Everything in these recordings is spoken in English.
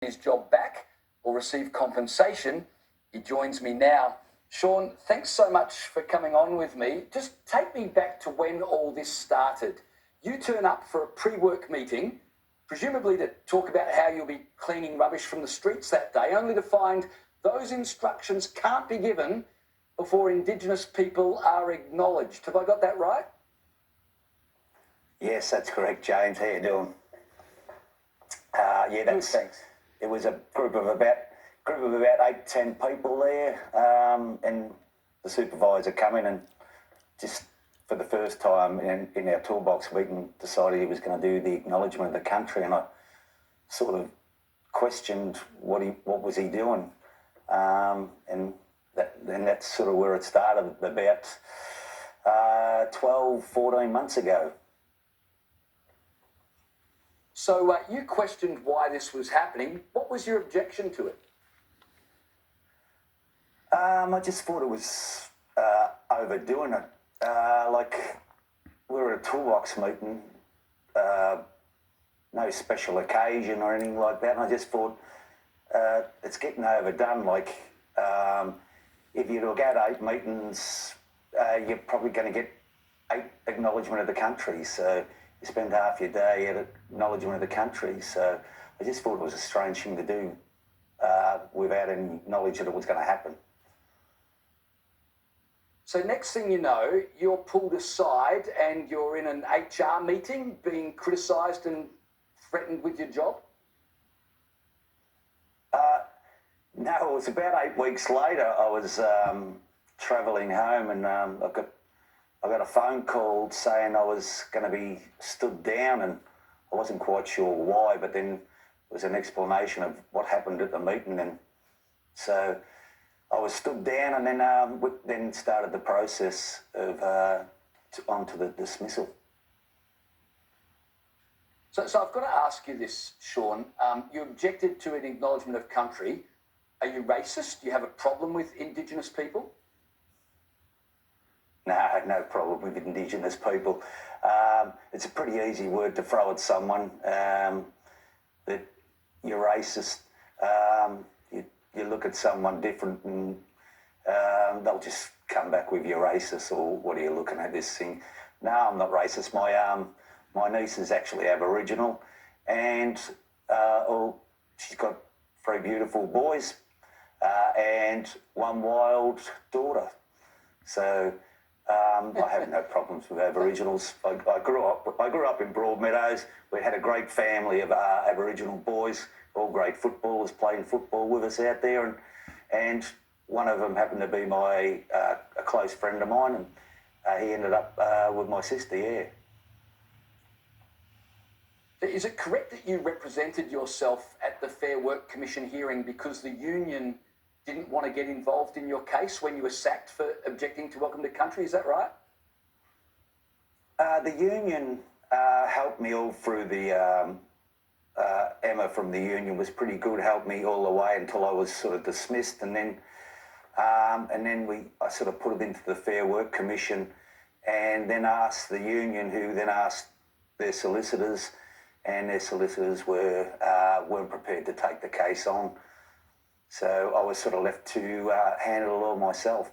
his job back or receive compensation. He joins me now. Shaun, thanks so much for coming on with me. Just take me back to when all this started. You turn up for a pre-work meeting, presumably to talk about how you'll be cleaning rubbish from the streets that day, only to find those instructions can't be given before Indigenous people are acknowledged. Have I got that right? Yes, that's correct, James. How you doing? Thanks. It was a group of about 8-10 people there, and the supervisor come in and just for the first time in our toolbox meeting decided he was going to do the acknowledgement of the country, and I sort of questioned what was he doing, and that's sort of where it started about 12-14 months ago. So you questioned why this was happening. What was your objection to it? I just thought it was overdoing it. Like we were at a toolbox meeting, no special occasion or anything like that. And I just thought it's getting overdone. Like if you look at 8 meetings, you're probably going to get 8 acknowledgement of the country. So you spend half your day at acknowledgement of the country. So I just thought it was a strange thing to do without any knowledge that it was going to happen. So next thing you know, you're pulled aside and you're in an HR meeting being criticised and threatened with your job? No, it was about 8 weeks later. I was travelling home and I got a phone call saying I was going to be stood down, and I wasn't quite sure why, but then there was an explanation of what happened at the meeting, and so I was stood down, and then started the process of onto the dismissal. So I've got to ask you this, Shaun. You objected to an acknowledgement of country. Are you racist? Do you have a problem with Indigenous people? No, no problem with Indigenous people. It's a pretty easy word to throw at someone, that you're racist. You look at someone different and they'll just come back with you're racist, or what are you looking at this thing? No, I'm not racist. My niece is actually Aboriginal, and she's got 3 beautiful boys and 1 wild daughter. So I have no problems with Aboriginals. I grew up in Broadmeadows. We had a great family of Aboriginal boys, all great footballers, playing football with us out there, and one of them happened to be a close friend of mine, and he ended up with my sister, yeah. Is it correct that you represented yourself at the Fair Work Commission hearing because the union didn't want to get involved in your case when you were sacked for objecting to Welcome to Country? Is that right? The union helped me all through the... Emma from the union was pretty good, helped me all the way until I was sort of dismissed, and then I sort of put it into the Fair Work Commission, and then asked the union, who then asked their solicitors, and their solicitors weren't prepared to take the case on. So I was sort of left to handle it all myself.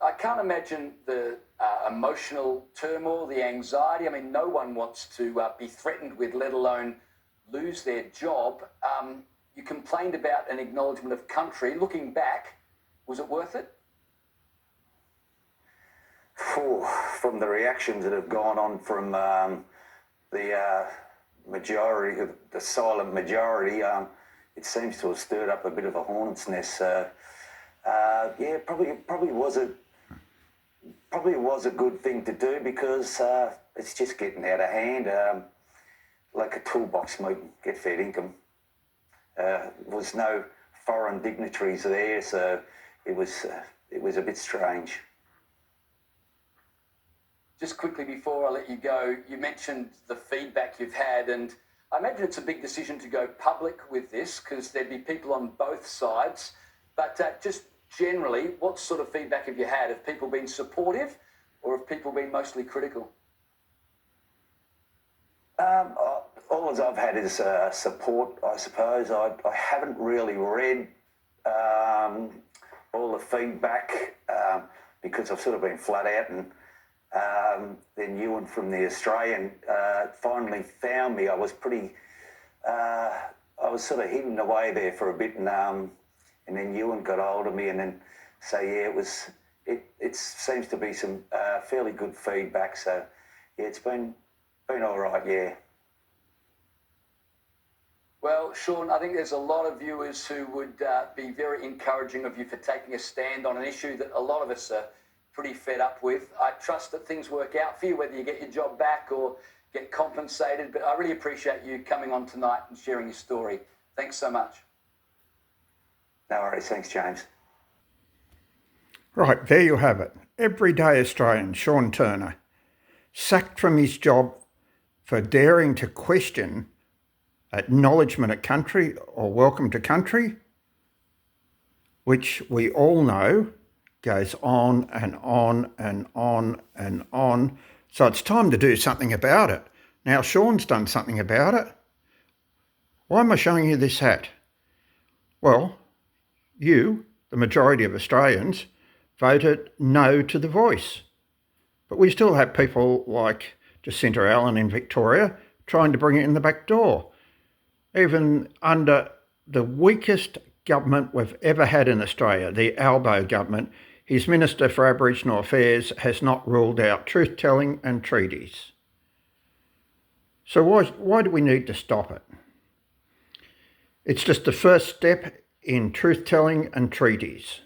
I can't imagine the emotional turmoil, the anxiety. I mean, no one wants to be threatened with, let alone lose their job. You complained about an acknowledgement of country. Looking back, was it worth it? From the reactions that have gone on from the majority, the silent majority, it seems to have stirred up a bit of a hornet's nest. Yeah, probably was a good thing to do, because it's just getting out of hand. Like a toolbox meeting, get fair income. There was no foreign dignitaries there, so it was a bit strange. Just quickly before I let you go, you mentioned the feedback you've had, and I imagine it's a big decision to go public with this because there'd be people on both sides. But just generally, what sort of feedback have you had? Have people been supportive, or have people been mostly critical? all I've had is support, I suppose. I haven't really read all the feedback because I've sort of been flat out, and then Ewan from the Australian finally found me. I was sort of hidden away there for a bit, and then Ewan got hold of me, and then it seems to be some fairly good feedback. So yeah, it's been all right. Yeah. Well, Shaun, I think there's a lot of viewers who would be very encouraging of you for taking a stand on an issue that a lot of us are pretty fed up with. I trust that things work out for you, whether you get your job back or get compensated, but I really appreciate you coming on tonight and sharing your story. Thanks so much. No worries. Thanks, James. Right, there you have it. Everyday Australian Shaun Turner, sacked from his job for daring to question acknowledgement at country or welcome to country, which we all know goes on and on and on and on. So it's time to do something about it. Now, Shaun's done something about it. Why am I showing you this hat? Well, you, the majority of Australians, voted no to the voice. But we still have people like Jacinta Allen in Victoria trying to bring it in the back door. Even under the weakest government we've ever had in Australia, the Albo government, his Minister for Aboriginal Affairs has not ruled out truth-telling and treaties. So why do we need to stop it? It's just the first step in truth-telling and treaties.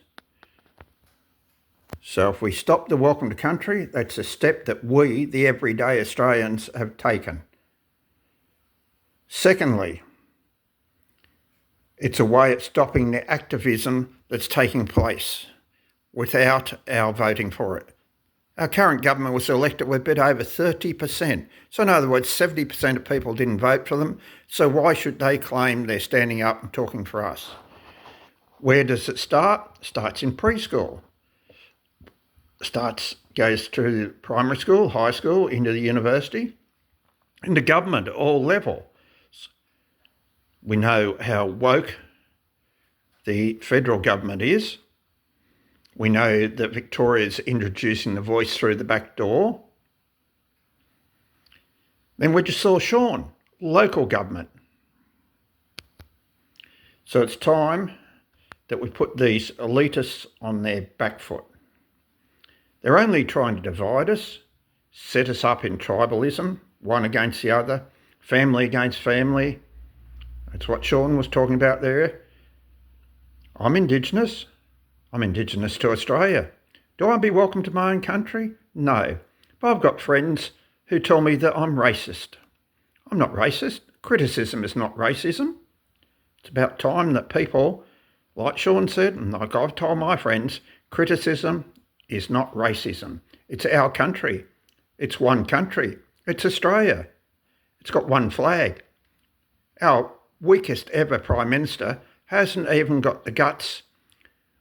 So if we stop the welcome to country, that's a step that we, the everyday Australians, have taken. Secondly, it's a way of stopping the activism that's taking place without our voting for it. Our current government was elected with a bit over 30%. So in other words, 70% of people didn't vote for them. So why should they claim they're standing up and talking for us? Where does it start? It starts in preschool. Goes through primary school, high school, into the university, into government at all levels. We know how woke the federal government is. We know that Victoria's introducing the voice through the back door. Then we just saw Shaun, local government. So it's time that we put these elitists on their back foot. They're only trying to divide us, set us up in tribalism, one against the other, family against family. That's what Shaun was talking about there. I'm Indigenous to Australia. Do I be welcome to my own country? No. But I've got friends who tell me that I'm racist. I'm not racist. Criticism is not racism. It's about time that people, like Shaun said, and like I've told my friends, criticism is not racism. It's our country. It's one country. It's Australia. It's got one flag. Our weakest ever Prime Minister hasn't even got the guts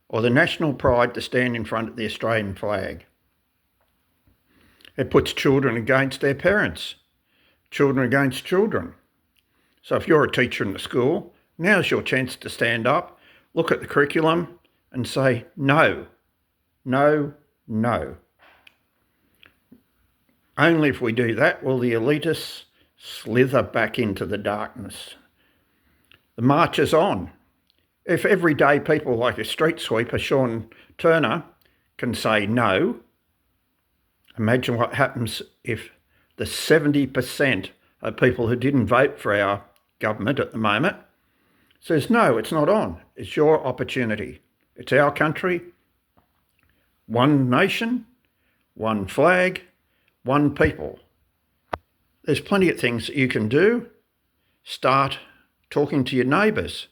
or the national pride to stand in front of the Australian flag. It puts children against their parents, children against children. So if you're a teacher in the school, now's your chance to stand up, look at the curriculum and say, no, no, no. Only if we do that will the elitists slither back into the darkness. The march is on. If everyday people like a street sweeper, Shaun Turner, can say no, imagine what happens if the 70% of people who didn't vote for our government at the moment says, no, it's not on. It's your opportunity. It's our country. One nation, one flag, one people. There's plenty of things that you can do. Start talking to your neighbours.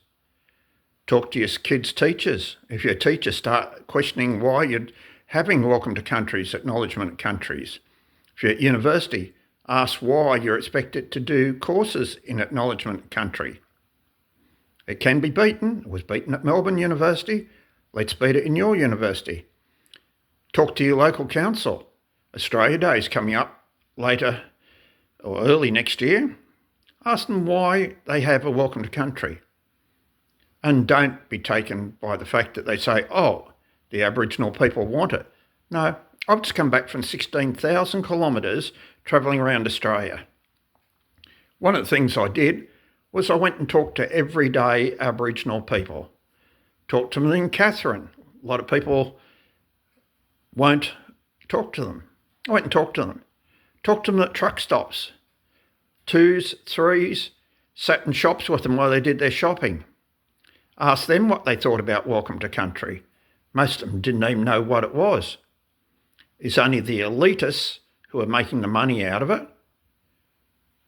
Talk to your kids' teachers. If you're a teacher, start questioning why you're having welcome to countries, acknowledgement countries. If you're at university, ask why you're expected to do courses in acknowledgement country. It can be beaten. It was beaten at Melbourne University. Let's beat it in your university. Talk to your local council. Australia Day is coming up later or early next year. Ask them why they have a welcome to country. And don't be taken by the fact that they say, oh, the Aboriginal people want it. No, I've just come back from 16,000 kilometres travelling around Australia. One of the things I did was I went and talked to everyday Aboriginal people. Talked to them in Katherine. A lot of people won't talk to them. I went and talked to them. Talked to them at truck stops. 2s, 3s, sat in shops with them while they did their shopping. Asked them what they thought about welcome to country. Most of them didn't even know what it was. It's only the elitists who are making the money out of it.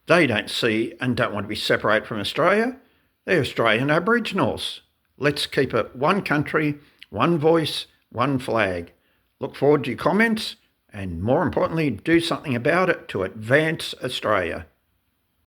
They don't see and don't want to be separated from Australia. They're Australian Aboriginals. Let's keep it one country, one voice, one flag. Look forward to your comments and, more importantly, do something about it to advance Australia.